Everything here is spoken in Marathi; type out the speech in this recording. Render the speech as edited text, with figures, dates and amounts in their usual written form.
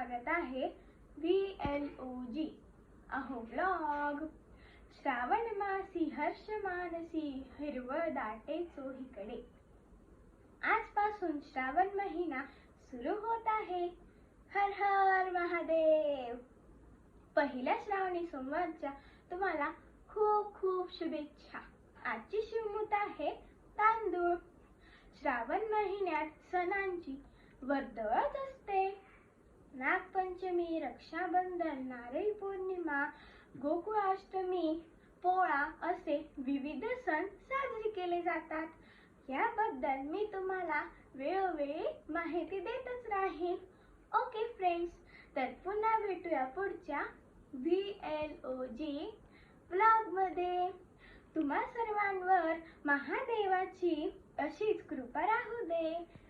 स्वागत आहे VLOG अहो ब्लॉग। श्रावण मासी हर्ष मानसी हिरवळ दाटे चोहीकडे। आजपासून श्रावण महिना सुरू होत आहे। हर हर महादेव। पहिल्या श्रावणी सोमवारच्या तुम्हाला खूप खूप शुभेच्छा। आजची शिवमूत आहे तांदूळ। श्रावण महिन्यात सणांची वर्दळच असते। नागपंचमी, रक्षाबंधन, नारळी पौर्णिमा, गोकुळाष्टमी, पोळा असे विविध सण साजरे केले जातात। याबद्दल मी तुम्हाला वेळोवेळी माहिती देतच राहीन। ओके फ्रेंड्स, तर पुन्हा भेटूया पुढच्या VLOG ब्लॉग मध्ये। तुम्हा सर्वांवर महादेवाची अशीच कृपा राहू दे।